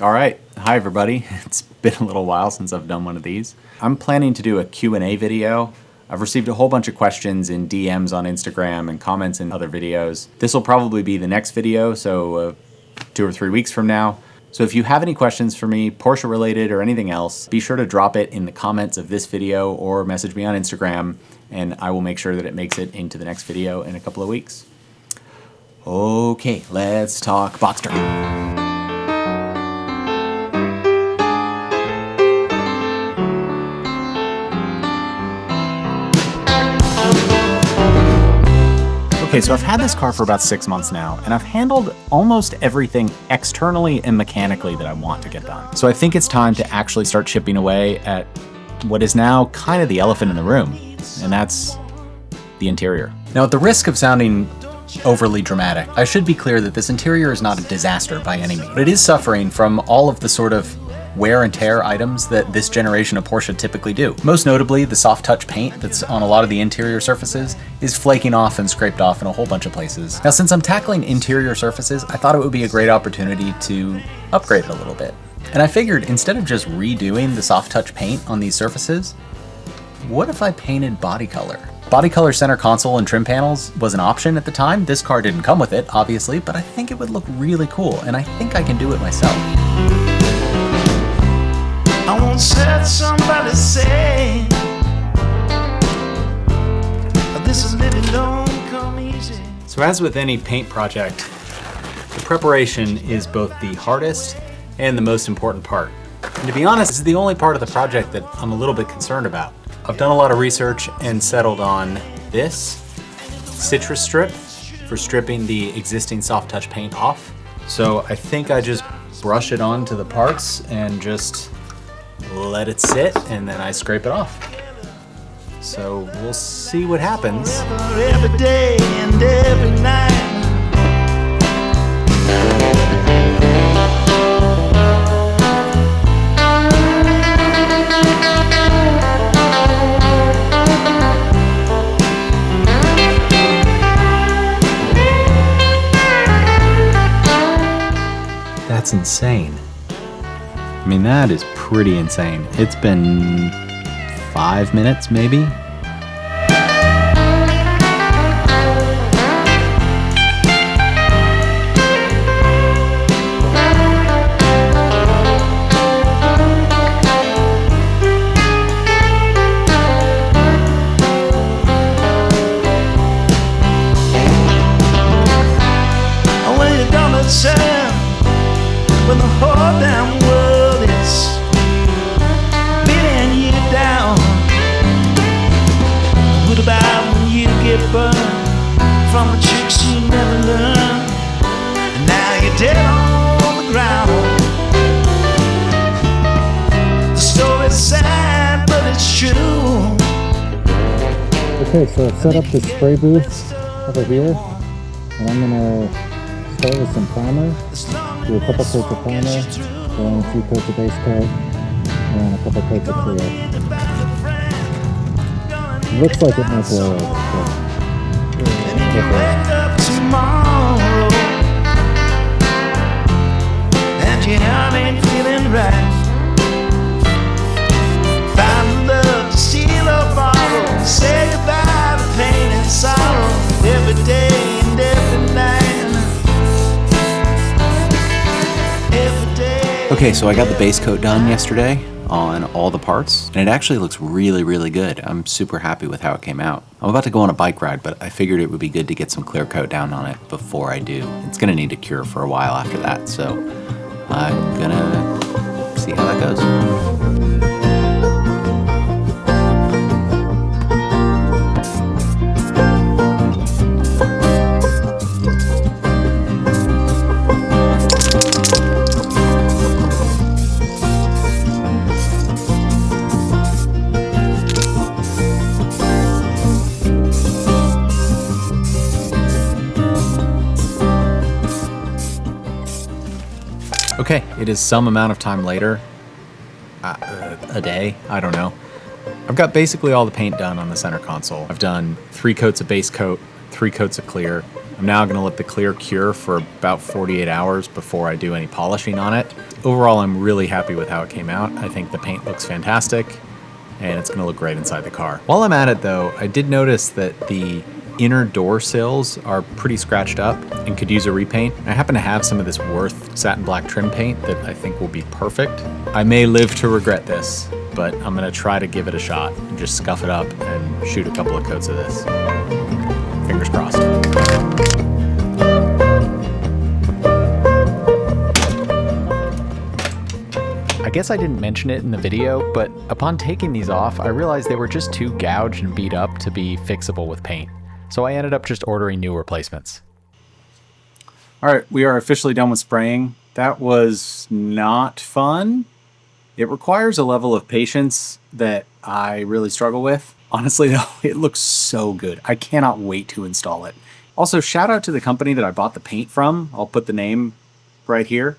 All right, hi everybody. It's been a little while since I've done one of these. I'm planning to do a Q&A video. I've received a whole bunch of questions in DMs on Instagram and comments in other videos. This will probably be the next video, so 2 or 3 weeks from now. So if you have any questions for me, Porsche related or anything else, be sure to drop it in the comments of this video or message me on Instagram, and I will make sure that it makes it into the next video in a couple of weeks. Okay, let's talk boxster. Okay, so I've had this car for about 6 months now, and I've handled almost everything externally and mechanically that I want to get done. So I think it's time to actually start chipping away at what is now kind of the elephant in the room, and that's the interior. Now, at the risk of sounding overly dramatic, I should be clear that this interior is not a disaster by any means, but it is suffering from all of the sort of wear and tear items that this generation of Porsche typically do. Most notably, the soft touch paint that's on a lot of the interior surfaces is flaking off and scraped off in a whole bunch of places. Now, since I'm tackling interior surfaces, I thought it would be a great opportunity to upgrade it a little bit. And I figured instead of just redoing the soft touch paint on these surfaces, what if I painted body color? Body color center console and trim panels was an option at the time. This car didn't come with it, obviously, but I think it would look really cool, and I think I can do it myself. I won't set somebody say this is living don't come easy. So as with any paint project, the preparation is both the hardest and the most important part. And to be honest, this is the only part of the project that I'm a little bit concerned about. I've done a lot of research and settled on this citrus strip for stripping the existing soft touch paint off. So I think I just brush it onto the parts and just let it sit, and then I scrape it off. So we'll see what happens. Every day and every night. That's insane. I mean, that is pretty insane. It's been 5 minutes, maybe? When the whole damn world is beating you down. What about when you get burned from the tricks you never learned, and now you're dead on the ground? The story's sad, but it's true. Okay, so I've set up this spray booth over here, and I'm gonna start with some primer. Do a couple coats of primer, then a few coats of base coat, and a couple coats of clear. It looks like it might blow over, and your heart ain't feeling right. Find love to steal or borrow, say goodbye to pain and sorrow, every day and every night. Okay, so I got the base coat done yesterday on all the parts, and it actually looks really, really good. I'm super happy with how it came out. I'm about to go on a bike ride, but I figured it would be good to get some clear coat down on it before I do. It's gonna need to cure for a while after that, so I'm gonna see how that goes. Okay, it is some amount of time later, a day, I don't know. I've got basically all the paint done on the center console. I've done 3 coats of base coat, 3 coats of clear, I'm now gonna let the clear cure for about 48 hours before I do any polishing on it. Overall, I'm really happy with how it came out. I think the paint looks fantastic, and it's gonna look great inside the car. While I'm at it though, I did notice that the inner door sills are pretty scratched up and could use a repaint. I happen to have some of this Worth satin black trim paint that I think will be perfect. I may live to regret this, but I'm gonna try to give it a shot and just scuff it up and shoot a couple of coats of this. Fingers crossed. I guess I didn't mention it in the video, but upon taking these off, I realized they were just too gouged and beat up to be fixable with paint. So I ended up just ordering new replacements. All right, we are officially done with spraying. That was not fun. It requires a level of patience that I really struggle with. Honestly though, it looks so good. I cannot wait to install it. Also, shout out to the company that I bought the paint from. I'll put the name right here.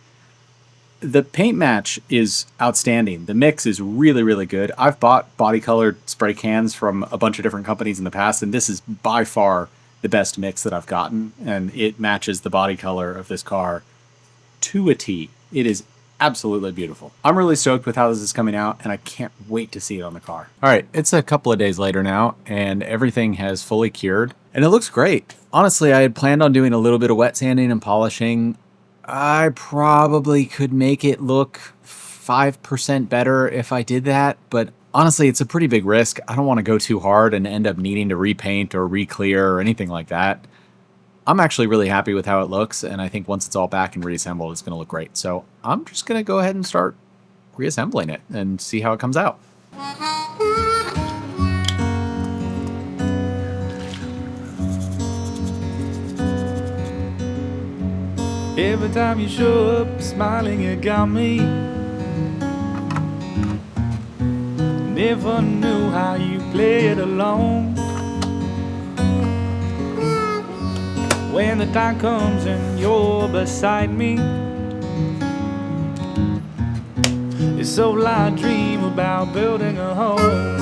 The paint match is outstanding. The mix is really, really good. I've bought body colored spray cans from a bunch of different companies in the past, and this is by far the best mix that I've gotten, and it matches the body color of this car to a T. It is absolutely beautiful. I'm really stoked with how this is coming out, and I can't wait to see it on the car. All right, it's a couple of days later now, and everything has fully cured, and it looks great. Honestly, I had planned on doing a little bit of wet sanding and polishing. I probably could make it look 5% better if I did that, but honestly, it's a pretty big risk. I don't want to go too hard and end up needing to repaint or re-clear or anything like that. I'm actually really happy with how it looks, and I think once it's all back and reassembled, it's going to look great. So I'm just going to go ahead and start reassembling it and see how it comes out. Every time you show up smiling, you got me. Never knew how you played along. When the time comes and you're beside me, it's all I dream about, building a home.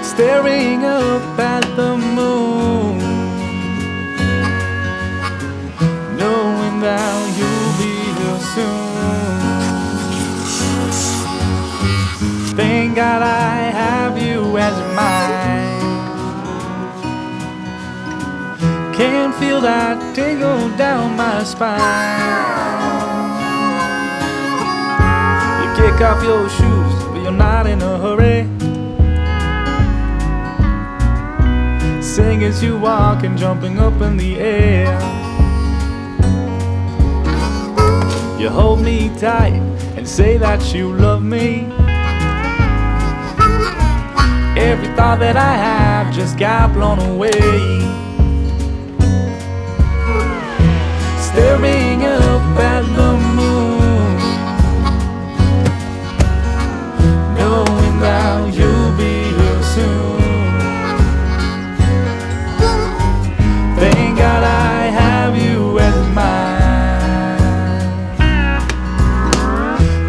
Staring up at the moon, knowing that you'll be here soon. Thank God I have you as mine. Can feel that tingle down my spine. You kick off your shoes, but you're not in a hurry. Sing as you walk and jumping up in the air. You hold me tight and say that you love me. Every thought that I have just got blown away. Staring up at the moon, knowing that you'll be here soon. Thank God I have you as mine.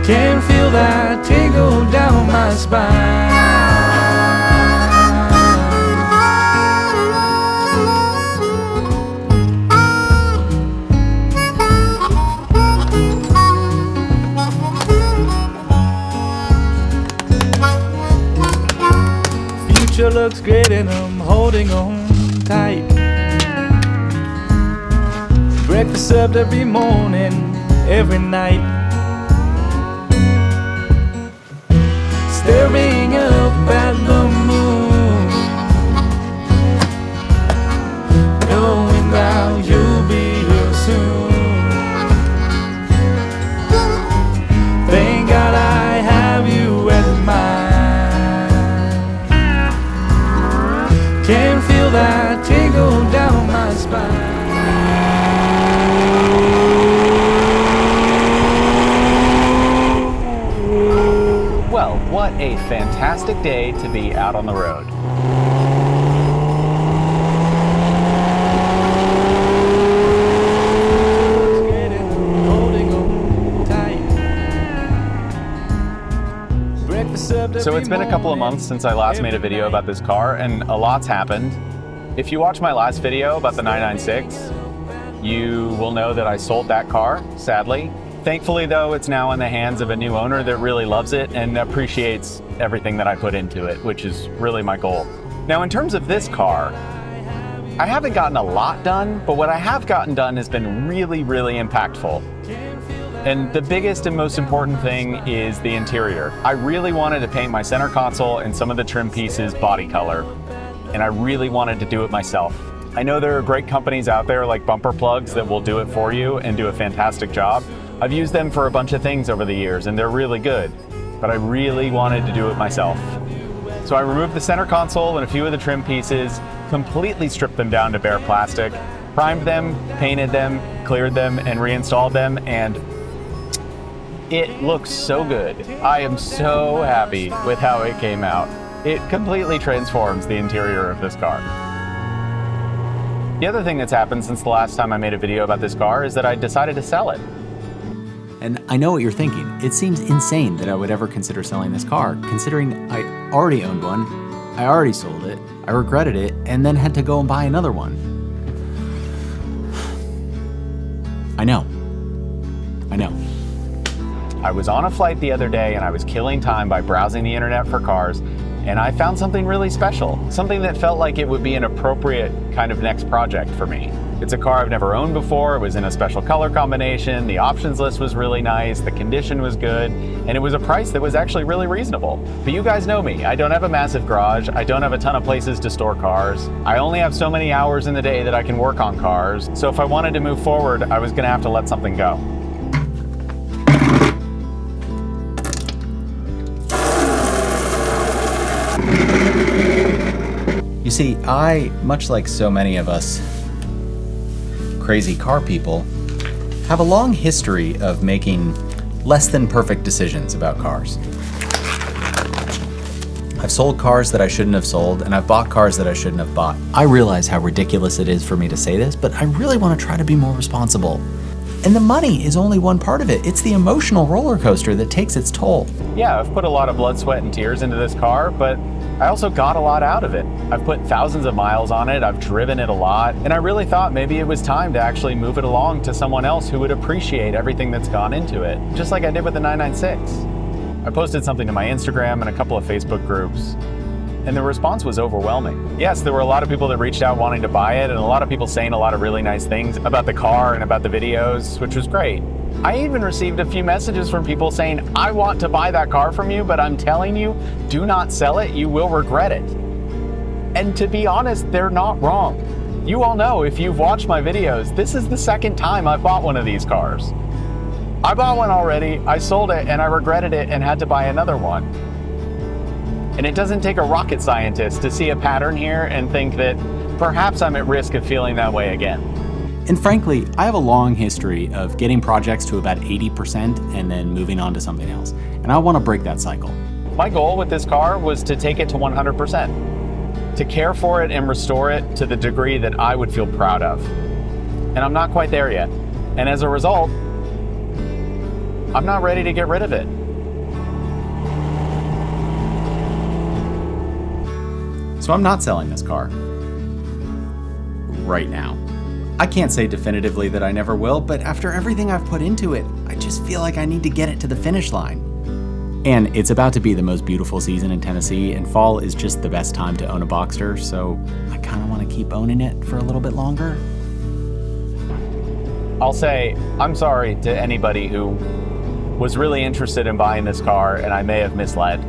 Can feel that tingle down my spine. Future looks great and I'm holding on tight. Breakfast served every morning, every night. Staring up at the moon, knowing that you'll be here soon. Thank God I have you as mine. Can feel that tingle down my spine. Well, what a fantastic day to be out on the road. So it's been a couple of months since I last made a video about this car, and a lot's happened. If you watch my last video about the 996, you will know that I sold that car, sadly. Thankfully though, it's now in the hands of a new owner that really loves it and appreciates everything that I put into it, which is really my goal. Now in terms of this car, I haven't gotten a lot done, but what I have gotten done has been really, really impactful. And the biggest and most important thing is the interior. I really wanted to paint my center console and some of the trim pieces body color, and I really wanted to do it myself. I know there are great companies out there like Bumper Plugs that will do it for you and do a fantastic job. I've used them for a bunch of things over the years and they're really good, but I really wanted to do it myself. So I removed the center console and a few of the trim pieces, completely stripped them down to bare plastic, primed them, painted them, cleared them, and reinstalled them, and it looks so good. I am so happy with how it came out. It completely transforms the interior of this car. The other thing that's happened since the last time I made a video about this car is that I decided to sell it. And I know what you're thinking. It seems insane that I would ever consider selling this car, considering I already owned one, I already sold it, I regretted it, and then had to go and buy another one. I know. I was on a flight the other day and I was killing time by browsing the internet for cars, and I found something really special, something that felt like it would be an appropriate kind of next project for me. It's a car I've never owned before, it was in a special color combination, the options list was really nice, the condition was good, and it was a price that was actually really reasonable. But you guys know me, I don't have a massive garage, I don't have a ton of places to store cars, I only have so many hours in the day that I can work on cars, so if I wanted to move forward, I was gonna have to let something go. You see, I, much like so many of us crazy car people, have a long history of making less than perfect decisions about cars. I've sold cars that I shouldn't have sold, and I've bought cars that I shouldn't have bought. I realize how ridiculous it is for me to say this, but I really want to try to be more responsible. And the money is only one part of it. It's the emotional roller coaster that takes its toll. Yeah, I've put a lot of blood, sweat, and tears into this car, but I also got a lot out of it. I've put thousands of miles on it, I've driven it a lot, and I really thought maybe it was time to actually move it along to someone else who would appreciate everything that's gone into it, just like I did with the 996. I posted something to my Instagram and a couple of Facebook groups, and the response was overwhelming. Yes, there were a lot of people that reached out wanting to buy it, and a lot of people saying a lot of really nice things about the car and about the videos, which was great. I even received a few messages from people saying, I want to buy that car from you, but I'm telling you, do not sell it, you will regret it. And to be honest, they're not wrong. You all know, if you've watched my videos, this is the second time I've bought one of these cars. I bought one already, I sold it, and I regretted it and had to buy another one. And it doesn't take a rocket scientist to see a pattern here and think that perhaps I'm at risk of feeling that way again. And frankly, I have a long history of getting projects to about 80% and then moving on to something else. And I want to break that cycle. My goal with this car was to take it to 100%, to care for it and restore it to the degree that I would feel proud of. And I'm not quite there yet. And as a result, I'm not ready to get rid of it. So I'm not selling this car right now. I can't say definitively that I never will, but after everything I've put into it, I just feel like I need to get it to the finish line. And it's about to be the most beautiful season in Tennessee, and fall is just the best time to own a Boxster, so I kind of want to keep owning it for a little bit longer. I'll say, I'm sorry to anybody who was really interested in buying this car and I may have misled.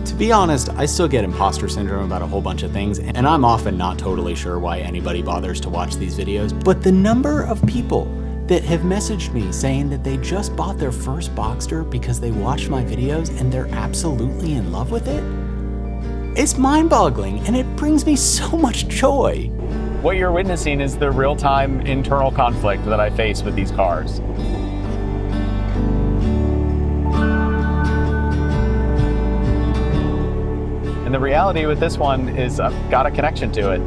To be honest, I still get imposter syndrome about a whole bunch of things, and I'm often not totally sure why anybody bothers to watch these videos, but the number of people that have messaged me saying that they just bought their first Boxster because they watched my videos and they're absolutely in love with it, it's mind-boggling, and it brings me so much joy. What you're witnessing is the real-time internal conflict that I face with these cars. And the reality with this one is I've got a connection to it.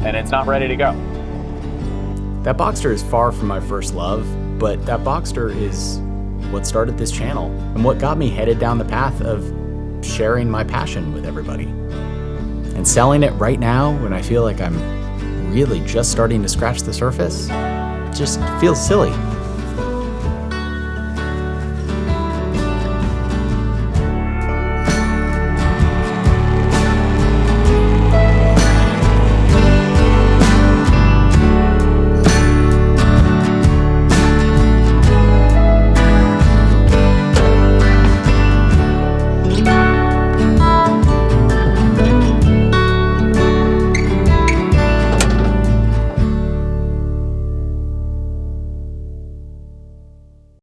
And it's not ready to go. That Boxster is far from my first love, but that Boxster is what started this channel and what got me headed down the path of sharing my passion with everybody. And selling it right now when I feel like I'm really just starting to scratch the surface just feels silly.